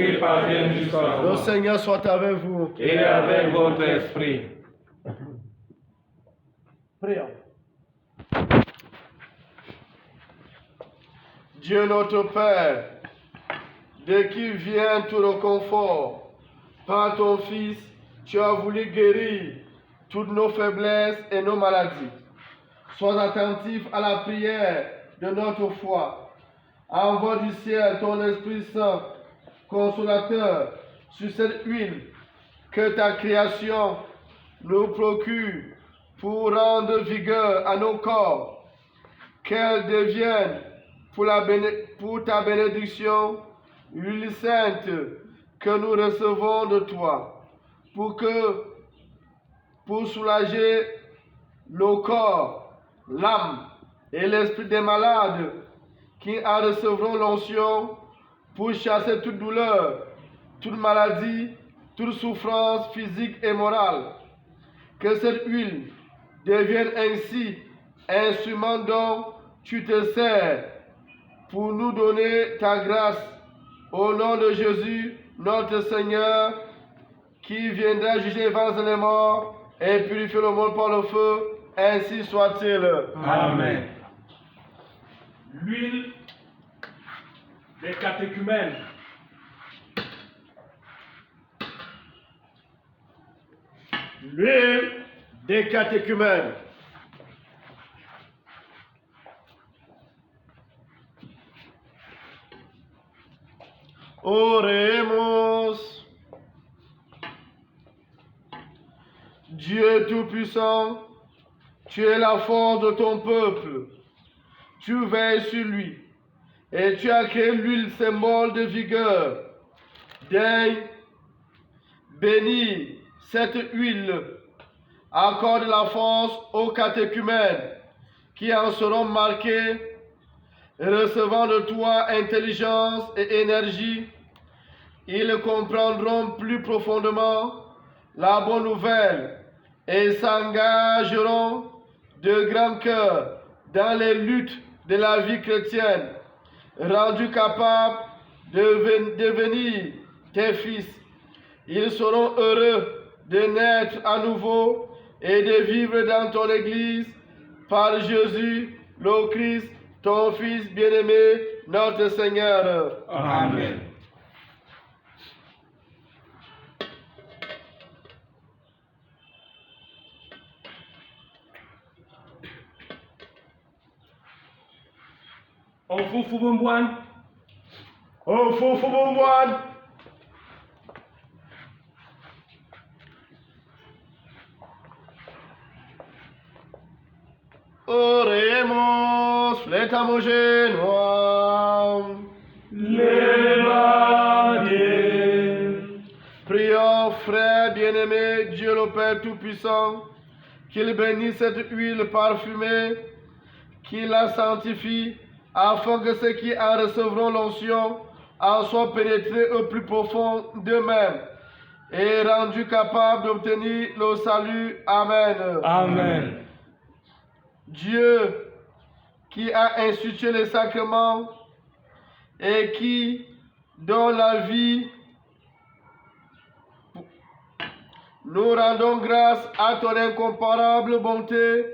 qui parviennent jusqu'à Le vous. Seigneur soit avec vous. Et avec votre esprit. Prions. Dieu notre Père, de qui vient tout le confort, par ton Fils, tu as voulu guérir toutes nos faiblesses et nos maladies. Sois attentif à la prière de notre foi. Envoie du ciel ton Esprit Saint, consolateur, sur cette huile que ta création nous procure pour rendre vigueur à nos corps, qu'elle devienne pour ta bénédiction l'huile sainte que nous recevons de toi, pour soulager nos corps, l'âme et l'esprit des malades qui en recevront l'onction, pour chasser toute douleur, toute maladie, toute souffrance physique et morale. Que cette huile devienne ainsi instrument dont tu te sers pour nous donner ta grâce. Au nom de Jésus, notre Seigneur, qui viendra juger les vivants et les morts et purifier le monde par le feu, ainsi soit-il. Amen. L'huile des catéchumènes. L'huile des catéchumènes. Oremus. Dieu Tout-Puissant, tu es la force de ton peuple. Tu veilles sur lui et tu as créé l'huile symbole de vigueur. Daigne bénir cette huile. Accorde la force aux catéchumènes qui en seront marqués, recevant de toi intelligence et énergie. Ils comprendront plus profondément la bonne nouvelle et s'engageront de grand cœur dans les luttes de la vie chrétienne, rendus capables de devenir tes fils. Ils seront heureux de naître à nouveau et de vivre dans ton Église par Jésus, le Christ, ton Fils bien-aimé, notre Seigneur. Amen. On fout bombouane. Oh, fou, bombouane. Oremus, flétamogénoam. Prions, frères bien-aimés, Dieu le Père Tout-Puissant, qu'il bénisse cette huile parfumée, qu'il la sanctifie, afin que ceux qui en recevront l'onction en soient pénétrés au plus profond d'eux-mêmes et rendus capables d'obtenir le salut. Amen. Amen. Dieu qui a institué les sacrements et qui donne la vie, nous rendons grâce à ton incomparable bonté.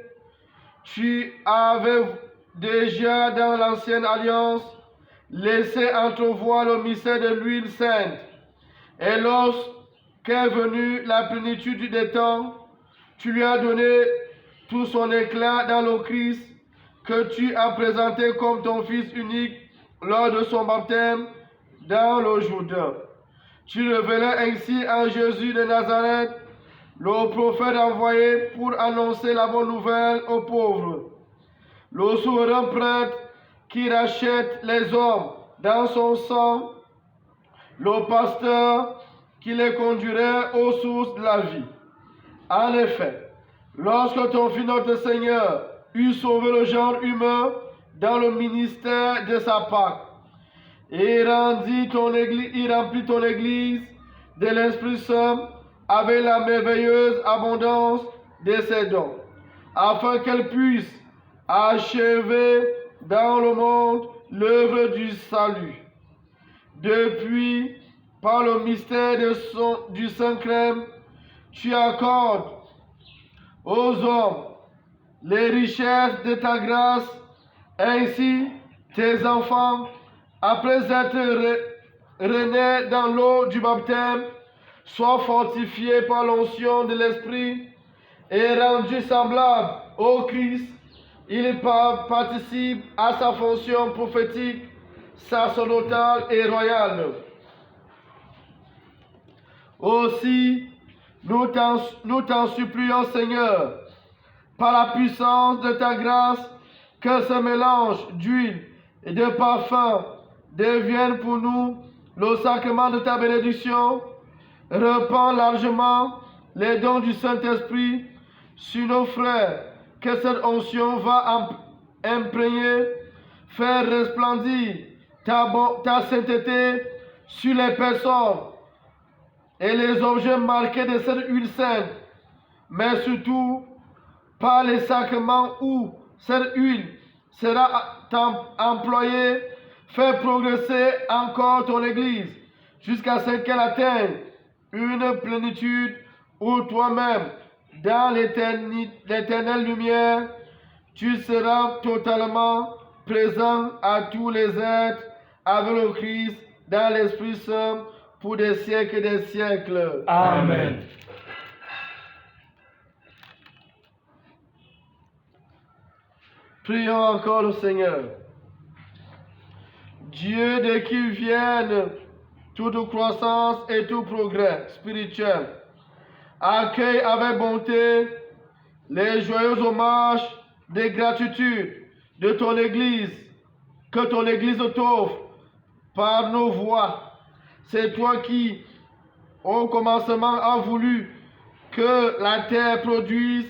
Tu avais déjà dans l'ancienne alliance laissé entrevoir le mystère de l'huile sainte. Et lorsqu'est venue la plénitude des temps, tu lui as donné tout son éclat dans le Christ, que tu as présenté comme ton Fils unique lors de son baptême dans le Jourdain. Tu révélais ainsi en Jésus de Nazareth, le prophète envoyé pour annoncer la bonne nouvelle aux pauvres, le souverain prêtre qui rachète les hommes dans son sang, le pasteur qui les conduirait aux sources de la vie. En effet, lorsque ton Fils notre Seigneur eut sauvé le genre humain dans le ministère de sa Pâque, et remplit ton Église de l'Esprit Saint avec la merveilleuse abondance de ses dons, afin qu'elle puisse achever dans le monde l'œuvre du salut. Depuis par le mystère du Saint-Crème, tu accordes aux hommes les richesses de ta grâce. Ainsi, tes enfants, après être renés dans l'eau du baptême, soient fortifiés par l'onction de l'Esprit et rendus semblables au Christ. Ils participent à sa fonction prophétique, sacerdotale et royale. Aussi, nous t'en supplions, Seigneur, par la puissance de ta grâce, que ce mélange d'huile et de parfum devienne pour nous le sacrement de ta bénédiction. Répands largement les dons du Saint-Esprit sur nos frères, que cette onction va imprégner, faire resplendir ta sainteté sur les personnes et les objets marqués de cette huile sainte, mais surtout par les sacrements où cette huile sera employée, fais progresser encore ton Église jusqu'à ce qu'elle atteigne une plénitude où toi-même, dans l'éternelle lumière, tu seras totalement présent à tous les êtres avec le Christ dans l'Esprit Saint pour des siècles et des siècles. Amen. Prions encore le Seigneur. Dieu de qui viennent toute croissance et tout progrès spirituel, accueille avec bonté les joyeux hommages de gratitude de ton Église, que ton Église t'offre par nos voix. C'est toi qui, au commencement, as voulu que la terre produise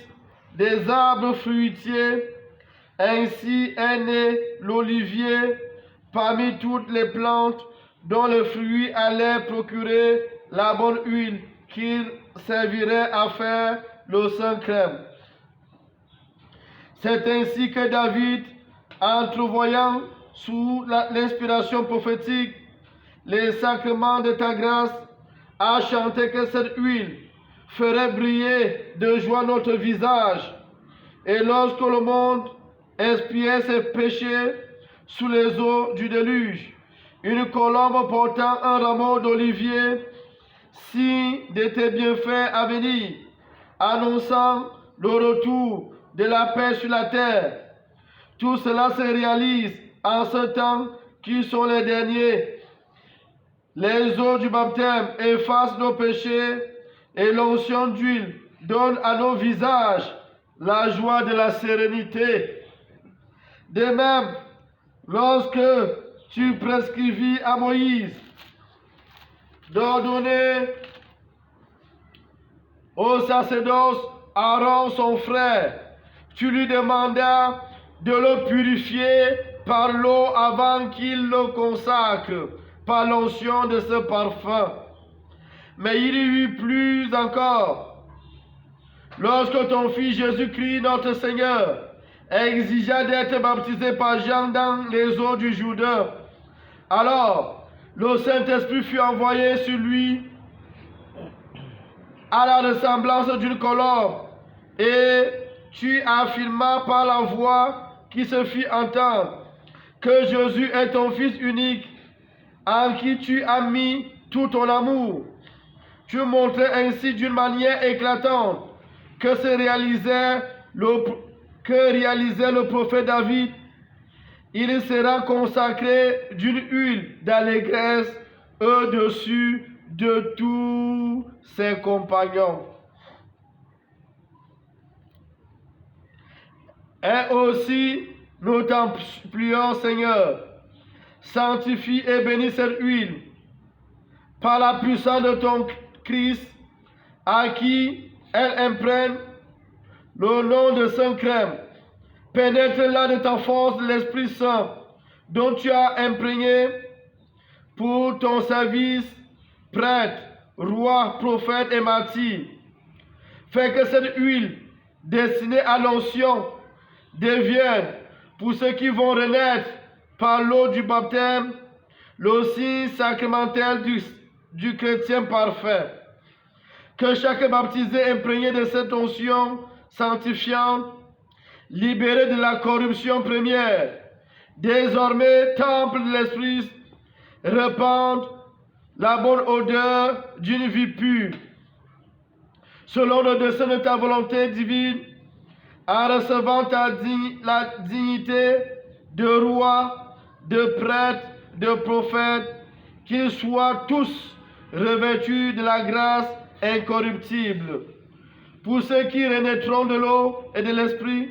des arbres fruitiers. Ainsi est né l'olivier parmi toutes les plantes dont le fruit allait procurer la bonne huile qui servirait à faire le Saint-Crème. C'est ainsi que David, entrevoyant sous l'inspiration prophétique les sacrements de ta grâce, a chanté que cette huile ferait briller de joie notre visage. Et lorsque le monde expiait ses péchés sous les eaux du déluge, une colombe portant un rameau d'olivier, signe de tes bienfaits à venir, annonçant le retour de la paix sur la terre. Tout cela se réalise en ce temps qui sont les derniers. Les eaux du baptême effacent nos péchés et l'onction d'huile donne à nos visages la joie de la sérénité. De même, lorsque tu prescrivis à Moïse d'ordonner au sacerdoce Aaron son frère, tu lui demandas de le purifier par l'eau avant qu'il le consacre par l'onction de ce parfum. Mais il y eut plus encore, lorsque ton Fils Jésus-Christ, notre Seigneur, exigea d'être baptisé par Jean dans les eaux du Jourdain. Alors, le Saint-Esprit fut envoyé sur lui à la ressemblance d'une colombe, et tu affirmas par la voix qui se fit entendre que Jésus est ton Fils unique, en qui tu as mis tout ton amour. Tu montrais ainsi d'une manière éclatante que réalisait le prophète David. Il sera consacré d'une huile d'allégresse au-dessus de tous ses compagnons. Et aussi, nous t'en supplions, Seigneur, sanctifie et bénis cette huile par la puissance de ton Christ, à qui elle imprègne le nom de Saint-Crème. Pénètre-la de ta force de l'Esprit Saint, dont tu as imprégné pour ton service, prêtre, roi, prophète et martyr. Fais que cette huile destinée à l'onction devienne, pour ceux qui vont renaître par l'eau du baptême, le signe sacramentel du chrétien parfait. Que chaque baptisé imprégné de cette onction sanctifiante, libéré de la corruption première, désormais temple de l'Esprit, répande la bonne odeur d'une vie pure, selon le dessein de ta volonté divine, en recevant la dignité de roi, de prêtre, de prophète, qu'ils soient tous revêtus de la grâce incorruptible. Pour ceux qui renaîtront de l'eau et de l'esprit,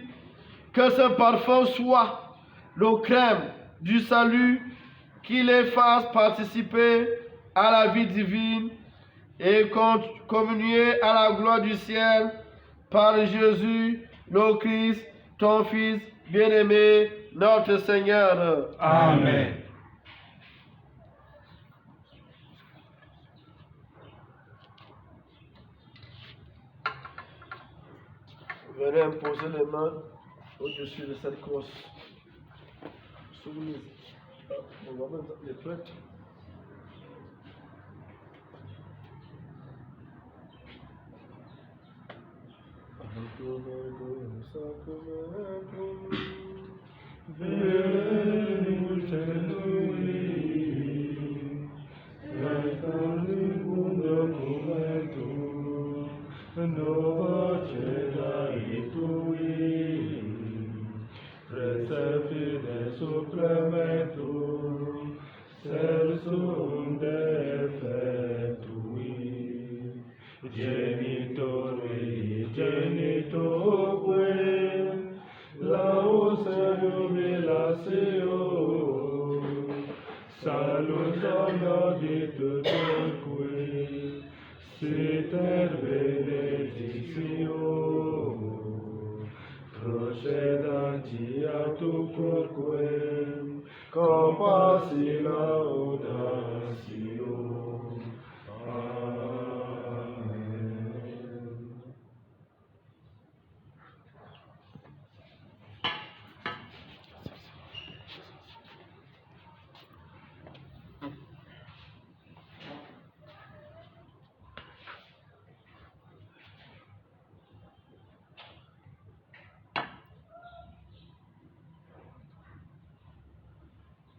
que ce parfum soit l'eau crème du salut qui les fasse participer à la vie divine et communier à la gloire du ciel par Jésus, le Christ, ton Fils bien-aimé, notre Seigneur. Amen. Venez imposer les mains au-dessus de cette crosse. Soumise. On va mettre les prêtres.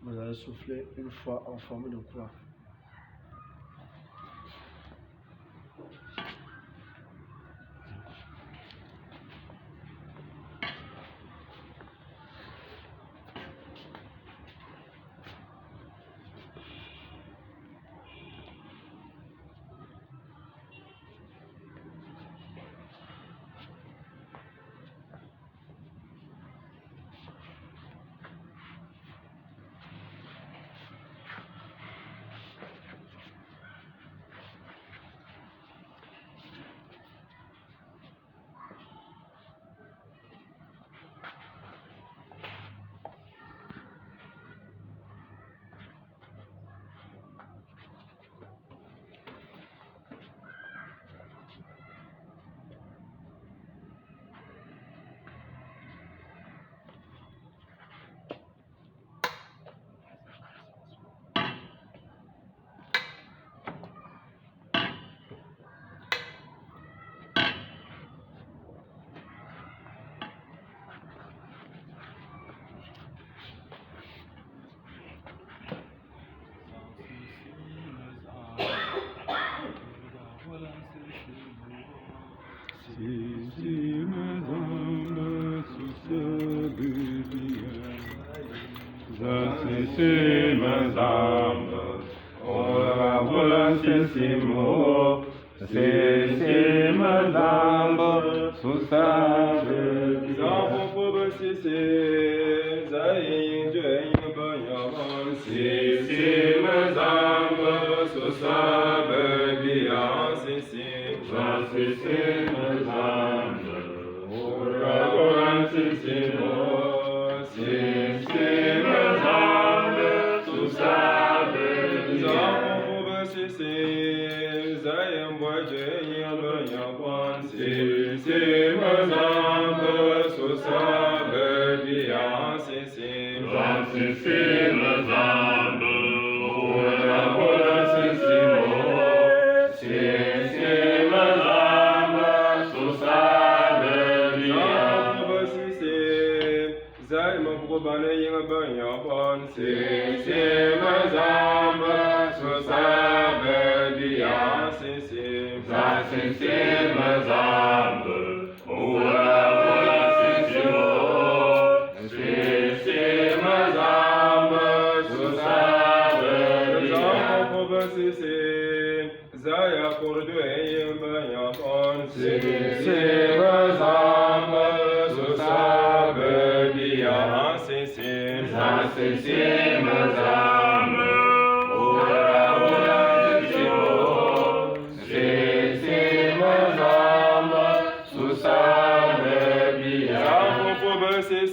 Vous allez souffler une fois en forme de croix. Sisi mazambo, ora ora sisi mo. bane yin ban ya bon si mazamba so sabe dia si mazamba ora ora si mazamba so sabe dia si zaya kordo yin ban ya bon si mazamba so sabe dia si mazamba ora ora si mazamba so sabe dia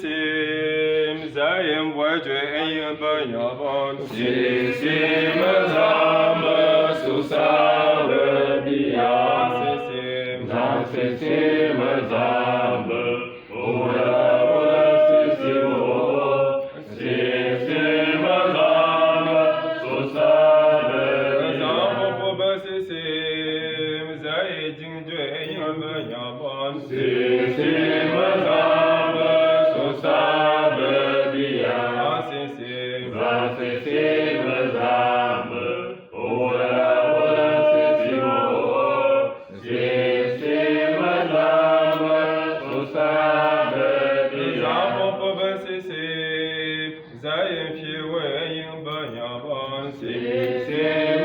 si zayem voje yin ban ya bon si mazamba so sabe dia si mazamba ora ora si mazamba so sabe si zay jing jue yin ban ya bon si mazamba so sabe dia si mazamba ora ora si mazamba so sabe dia zay fi we yin ban ya bon si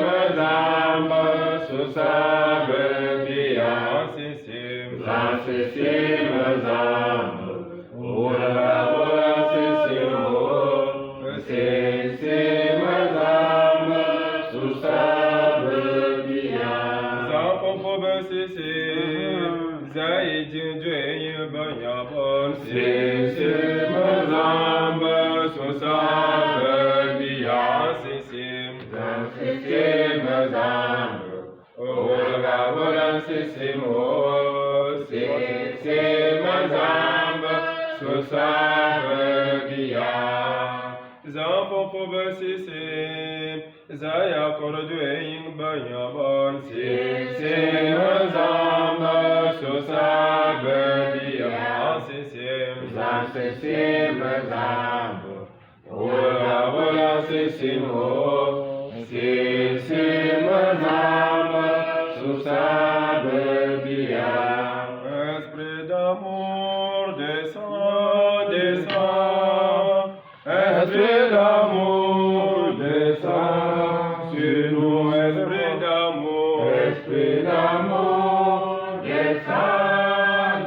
mazamba so sabe dia si mazamba ora ora si mazamba so sabe dia zay jing jue yin ban ya bon si mazamba so sabe dia si mazamba ora ora si mazamba so sabe dia zampo pobe si zaya kordo yin ban ya bon si mazamba so sabe dia si mazamba ora ora si mazamba so sabe dia. Esprit d'amour descend, esprit d'amour descend sur nous, esprit d'amour descend,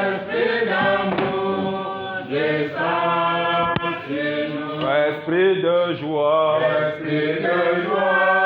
esprit d'amour descend sur nous, esprit de joie